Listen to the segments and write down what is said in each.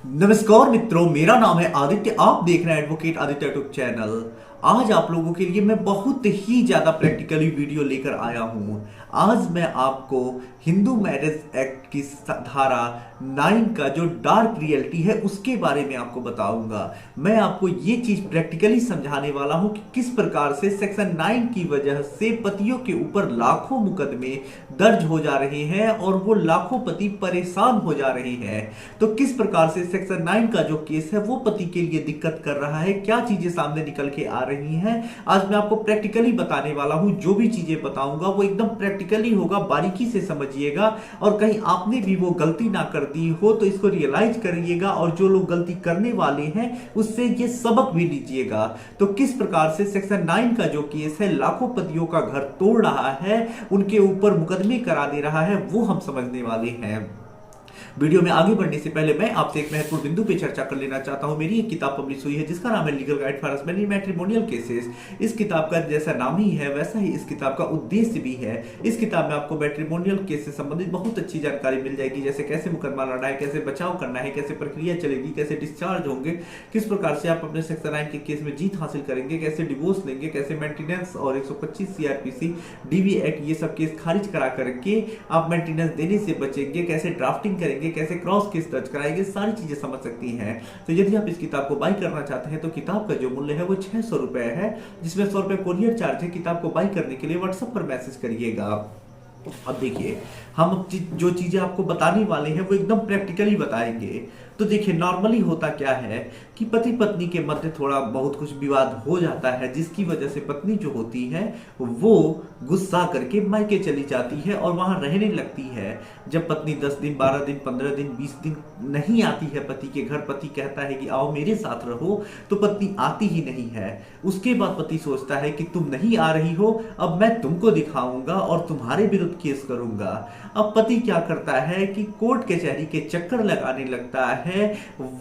नमस्कार मित्रों, मेरा नाम है आदित्य। आप देख रहे हैं एडवोकेट आदित्य यूट्यूब चैनल। आज आप लोगों के लिए मैं बहुत ही ज्यादा प्रैक्टिकली वीडियो लेकर आया हूं। आज मैं आपको हिंदू मैरिज एक्ट की धारा 9 का जो डार्क रियलिटी है उसके बारे में आपको बताऊंगा। मैं आपको ये चीज प्रैक्टिकली समझाने वाला हूं कि किस प्रकार से सेक्शन 9 की वजह से पतियों के ऊपर लाखों मुकदमे दर्ज हो जा रहे हैं और वो लाखों पति परेशान हो जा रहे हैं। तो किस प्रकार से सेक्शन 9 का जो केस है वो पति के लिए दिक्कत कर रहा है, क्या चीजें सामने निकल के आ रही हैं, आज मैं आपको प्रैक्टिकली बताने वाला हूं। जो भी चीजें बताऊंगा वो एकदम प्रैक्टिकली होगा, बारीकी से समझिएगा और कहीं आपने भी वो गलती ना कर दी हो तो इसको रियलाइज करिएगा और जो लोग गलती करने वाले हैं उससे ये सबक भी लीजिएगा। तो किस प्रकार से सेक्शन 9 का जो केस है लाखों पतियों का घर तोड़ रहा है, उनके ऊपर मुकदमे करा दे रहा है, वो हम समझने वाले हैं। वीडियो में आगे बढ़ने से पहले मैं आपसे एक महत्वपूर्ण बिंदु पे चर्चा कर लेना चाहता हूं। मेरी एक किताब पब्लिश हुई है जिसका नाम है legal guide for husband in matrimonial cases. इस किताब का जैसा नाम ही है वैसा ही इस किताब का उद्देश्य भी है। इस किताब में आपको मैट्रिमोनियल केस से संबंधित बहुत अच्छी जानकारी मिल जाएगी, जैसे कैसे मुकदमा लड़ना है, कैसे बचाव करना है, कैसे प्रक्रिया चलेगी, कैसे डिस्चार्ज होंगे, किस प्रकार से आप अपने सेक्शन 9 के केस में जीत हासिल करेंगे, कैसे डिवोर्स लेंगे, कैसे मेंटेनेंस और 125 सीआरपीसी डीवी एक्ट ये सब केस खारिज करा करके आप मेंटेनेंस देने से बचेंगे, कैसे ड्राफ्टिंग करेंगे, कैसे क्रॉस केस दर्ज कराएंगे, सारी चीजें समझ सकती हैं। तो यदि आप इस किताब को बाई करना चाहते हैं तो किताब का जो मूल्य है वो 600 रुपए है, जिसमें 100 रुपए कोरियर चार्ज है। किताब को बाई करने के लिए व्हाट्सएप पर मैसेज करिएगा। अब देखिए, हम जो चीजें आपको बताने वाले हैं वो एकदम प्रैक्टिकली बताएंगे। तो देखिए, नॉर्मली होता क्या है कि पति पत्नी के मध्य थोड़ा बहुत कुछ विवाद हो जाता है, जिसकी वजह से पत्नी जो होती है वो गुस्सा करके मायके चली जाती है और वहां रहने लगती है। जब पत्नी 10 दिन 12 दिन 15 दिन 20 दिन नहीं आती है पति के घर, पति कहता है कि आओ मेरे साथ रहो, तो पत्नी आती ही नहीं है। उसके बाद पति सोचता है कि तुम नहीं आ रही हो, अब मैं तुमको दिखाऊंगा और तुम्हारे विरुद्ध केस करूंगा। अब पति क्या करता है कि कोर्ट कचहरी के चक्कर लगाने लगता है,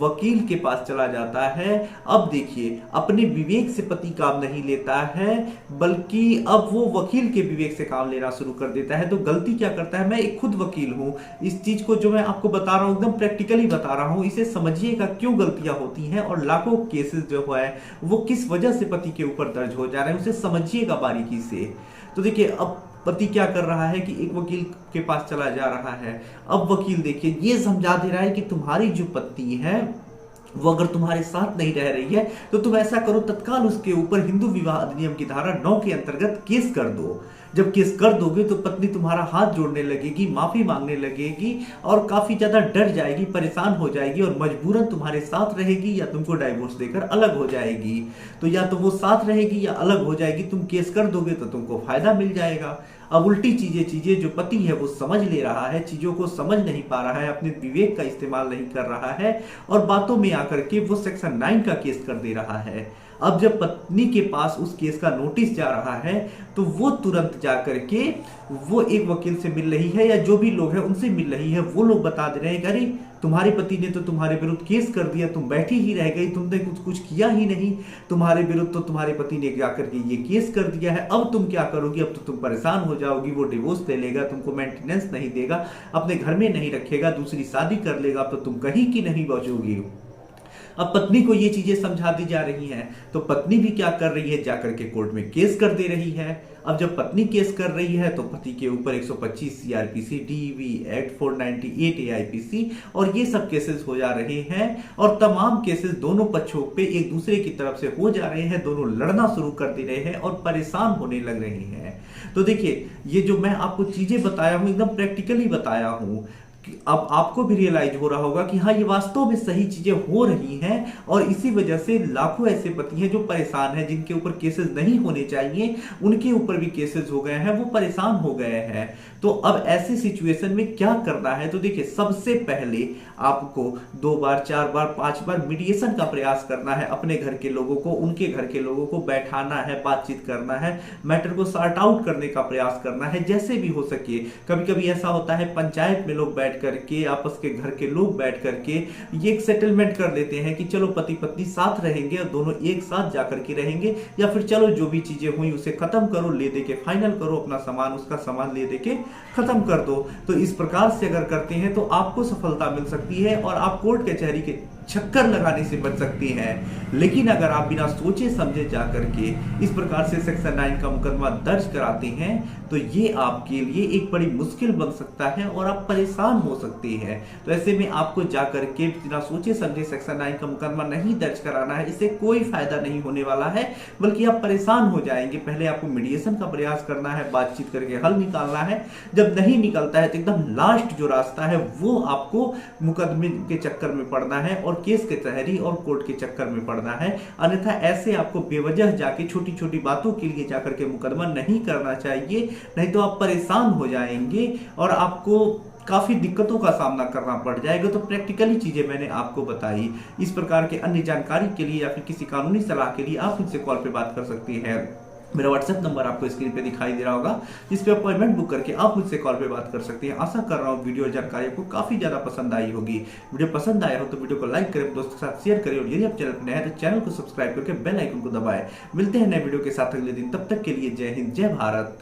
वकील के पास चला जाता है। अब देखिए, अपने विवेक से पति काम नहीं लेता है, बल्कि अब वो वकील के विवेक से काम लेना शुरू कर देता है। तो गलती क्या करता है, मैं एक खुद वकील हूं, इस चीज को जो मैं आपको बता रहा हूं एकदम प्रैक्टिकली बता रहा हूं, इसे समझिएगा क्यों गलतियां होती हैं और लाखों केसेस जो है वो किस वजह से पति के ऊपर दर्ज हो जा रहे हैं, उसे समझिएगा बारीकी से। तो देखिए, अब पति क्या कर रहा है कि एक वकील के पास चला जा रहा है। अब वकील देखिए ये समझा दे रहा है कि तुम्हारी जो पत्नी है वो अगर तुम्हारे साथ नहीं रह रही है तो तुम ऐसा करो, तत्काल उसके ऊपर हिंदू विवाह अधिनियम की धारा 9 के अंतर्गत केस कर दो। जब केस कर दोगे तो पत्नी तुम्हारा हाथ जोड़ने लगेगी, माफी मांगने लगेगी और काफी ज्यादा डर जाएगी, परेशान हो जाएगी और मजबूरन तुम्हारे साथ रहेगी या तुमको डाइवोर्स देकर अलग हो जाएगी। तो या तो वो साथ रहेगी या अलग हो जाएगी। तुम केस कर दोगे तो तुमको फायदा मिल जाएगा। अब उल्टी चीजें जो पति है वो समझ ले रहा है, चीजों को समझ नहीं पा रहा है, अपने विवेक का इस्तेमाल नहीं कर रहा है और बातों में आकर के वो सेक्शन 9 का केस कर दे रहा है। अब जब पत्नी के पास उस केस का नोटिस जा रहा है तो वो तुरंत जा करके वो एक वकील से मिल रही है या जो भी लोग हैं उनसे मिल रही है। वो लोग बता दे रहे हैं कि अरे तुम्हारे पति ने तो तुम्हारे विरुद्ध केस कर दिया, तुम बैठी ही रह गई, तुमने कुछ किया ही नहीं, तुम्हारे विरुद्ध तो तुम्हारे पति ने जाकर के ये केस कर दिया है। अब तुम क्या करोगी, अब तो तुम परेशान हो जाओगी, वो डिवोर्स ले लेगा, तुमको मेंटेनेंस नहीं देगा, अपने घर में नहीं रखेगा, दूसरी शादी कर लेगा, तो तुम कहीं की नहीं बचोगी। अब पत्नी को ये चीजें समझा दी जा रही हैं, तो पत्नी भी क्या कर रही है, जाकर के कोर्ट में केस कर दे रही है। अब जब पत्नी केस कर रही है तो पति के ऊपर 125 सीआरपीसी, डीवी एक्ट, 498 एआईपीसी और ये सब केसेस हो जा रहे हैं और तमाम केसेस दोनों पक्षों पे एक दूसरे की तरफ से हो जा रहे हैं। दोनों लड़ना शुरू कर दे रहे हैं और परेशान होने लग रहे हैं। तो देखिए, ये जो मैं आपको चीजें बताया हूं एकदम प्रैक्टिकली बताया हूं। अब आपको भी रियलाइज हो रहा होगा कि हाँ, ये वास्तव में सही चीजें हो रही हैं और इसी वजह से लाखों ऐसे पति हैं जो परेशान हैं, जिनके ऊपर केसेस नहीं होने चाहिए उनके ऊपर भी केसेस हो गए हैं, वो परेशान हो गए हैं। तो अब ऐसी सिचुएशन में क्या करना है, तो देखिए, सबसे पहले आपको 2 बार 4 बार 5 बार मीडिएशन का प्रयास करना है। अपने घर के लोगों को, उनके घर के लोगों को बैठाना है, बातचीत करना है, मैटर को सॉर्ट आउट करने का प्रयास करना है जैसे भी हो सके। कभी कभी ऐसा होता है पंचायत में लोग बैठ बैठ करके, आपस के घर के लोग बैठ करके ये एक सेटलमेंट कर लेते हैं कि चलो पति पत्नी साथ रहेंगे और दोनों एक साथ जाकर के रहेंगे, या फिर चलो जो भी चीजें हुई उसे खत्म करो, ले दे के फाइनल करो, अपना सामान उसका सामान ले दे के खत्म कर दो। तो इस प्रकार से अगर करते हैं तो आपको सफलता मिल सकती है और आप कोर्ट कचहरी के चक्कर लगाने से बच सकती हैं। लेकिन अगर आप बिना सोचे समझे जाकर के इस प्रकार से सेक्शन 9 का मुकदमा दर्ज कराते हैं तो ये आपके लिए एक बड़ी मुश्किल बन सकता है और आप परेशान हो सकते हैं। तो ऐसे में आपको जाकर के बिना सोचे समझे सेक्शन 9 का मुकदमा नहीं दर्ज कराना है, इससे कोई फायदा नहीं होने वाला है, बल्कि आप परेशान हो जाएंगे। पहले आपको मीडिएशन का प्रयास करना है, बातचीत करके हल निकालना है। जब नहीं निकलता है तो एकदम लास्ट जो रास्ता है वो आपको मुकदमे के चक्कर में पड़ना है और केस कचहरी और कोर्ट के चक्कर में पड़ना है। अन्यथा ऐसे आपको बेवजह जाके छोटी छोटी बातों के लिए जाकर के मुकदमा नहीं करना चाहिए, नहीं तो आप परेशान हो जाएंगे और आपको काफी दिक्कतों का सामना करना पड़ जाएगा। तो प्रैक्टिकली चीजें मैंने आपको बताई। इस प्रकार के अन्य जानकारी के लिए या फिर किसी कानूनी सलाह के लिए आप मुझसे कॉल पे बात कर सकती हैं। मेरा व्हाट्सएप नंबर आपको स्क्रीन पे दिखाई दे रहा होगा, जिस पे अपॉइंटमेंट बुक करके आप मुझसे कॉल पे बात कर सकते हैं। आशा कर रहा हूँ वीडियो जानकारी आपको काफी ज्यादा पसंद आई होगी। वीडियो पसंद आया हो तो वीडियो को लाइक करें, दोस्तों के साथ शेयर करें और यदि आप चैनल पर नए हैं तो चैनल को सब्सक्राइब करके बेल आइकन को दबाएं। मिलते हैं नए वीडियो के साथ अगले दिन, तब तक के लिए जय हिंद, जय भारत।